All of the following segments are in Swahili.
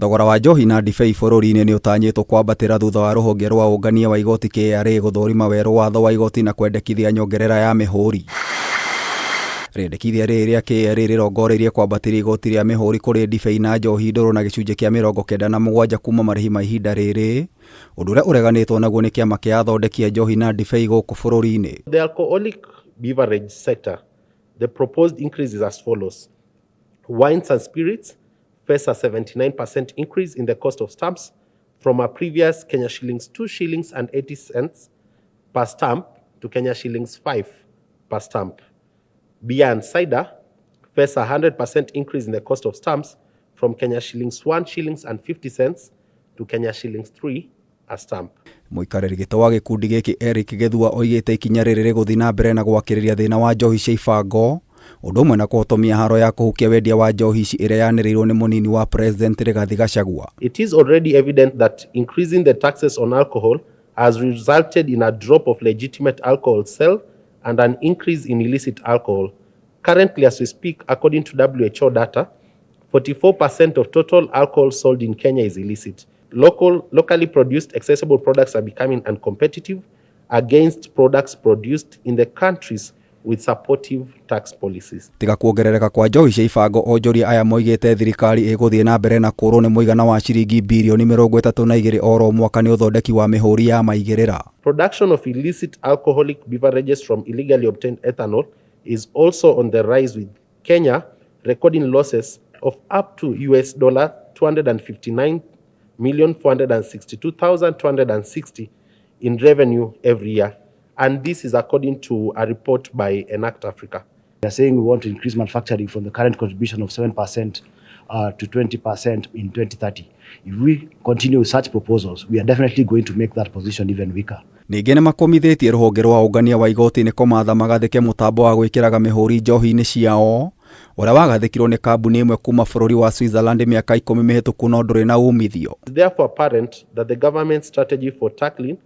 Thogora wa njohi na ndibei bururi-ini ni utanyitwo kwambatira thutha wa ruhonge rwa ungania wa igoti KRA guthurima werũ watho wa igoti na kwendekithia nyongerera ya mihuri. Riendekithia riri ria KRA rirongoreirie kwambatiria igoti ria mihuri kuri ndibei na njohi ndũrũ na gicunji kia 97 kuma marihi ma ihinda riri, undu uria ureganitwo naguo ni Kiama kia athondeki a njohi na ndibei guku bururi-ini. The alcoholic beverage sector, the proposed increase is as follows. Wines and spirits face a 79% increase in the cost of stamps from a previous Kenya shillings 2 shillings and 80 cents per stamp to Kenya shillings 5 per stamp. Beer and cider face a 100% increase in the cost of stamps from Kenya shillings 1 shillings and 50 cents to Kenya shillings 3 a stamp. Muikariri gito wa gikundi giki Eric Githua oigite ikinya riri riguthi na mbere na gwakiriria thina wa njohi cia ibango, undu umwe na kuhotomia haro ya kuhukia wendia wa njohi ici iria yaniriirwo ni munini wa president Rigathi Gachagua. It is already evident that increasing the taxes on alcohol has resulted in a drop of legitimate alcohol sale and an increase in illicit alcohol. Currently, as we speak, according to WHO data, 44% of total alcohol sold in Kenya is illicit. Locally produced accessible products are becoming uncompetitive against products produced in the countries with supportive tax policies. Tiga kwongerereka kwa njohi cia ibango, onjoria aya moigite thirikari iguthie na mbere na kurwo ni muigana wa ciringi bilioni 32 oro mwaka ni uthondeki wa mihuri ya maigirira. Production of illicit alcoholic beverages from illegally obtained ethanol is also on the rise, with Kenya recording losses of up to $259,462,260 in revenue every year. And this is according to a report by Enact Africa. They are saying we want to increase manufacturing from the current contribution of 7% to 20% in 2030. If we continue with such proposals, we are definitely going to make that position even weaker. Ningi ni makomithitie ruhonge rwa ungania wa igoti ni komatha magathike mutambo wa gwikiraga mihuri njohi-ini ciao, uria wagathikirwo ni kambuni imwe kuma bururi wa Switzerland miaka 10 mihituku no nduri na umithio. It's therefore apparent that the government strategy for tackling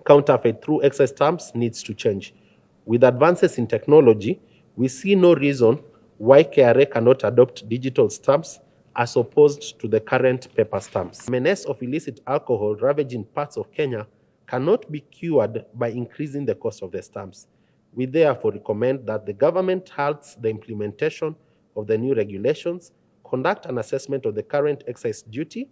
counterfeit through excess stamps needs to change. With advances in technology, we see no reason why KRA cannot adopt digital stamps as opposed to the current paper stamps. The menace of illicit alcohol ravaging parts of Kenya cannot be cured by increasing the cost of the stamps. We therefore recommend that the government halts the implementation of the new regulations, conduct an assessment of the current excise duty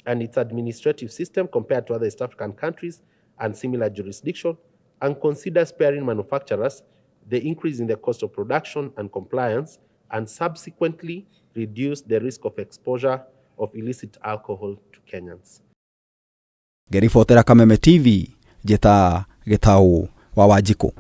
and its administrative system compared to other East African countries and similar jurisdiction, and consider sparing manufacturers the increase in the cost of production and compliance, and subsequently reduce the risk of exposure of illicit alcohol to Kenyans. Gerifotera Kameme TV, Jeta Getau wa Wajiko.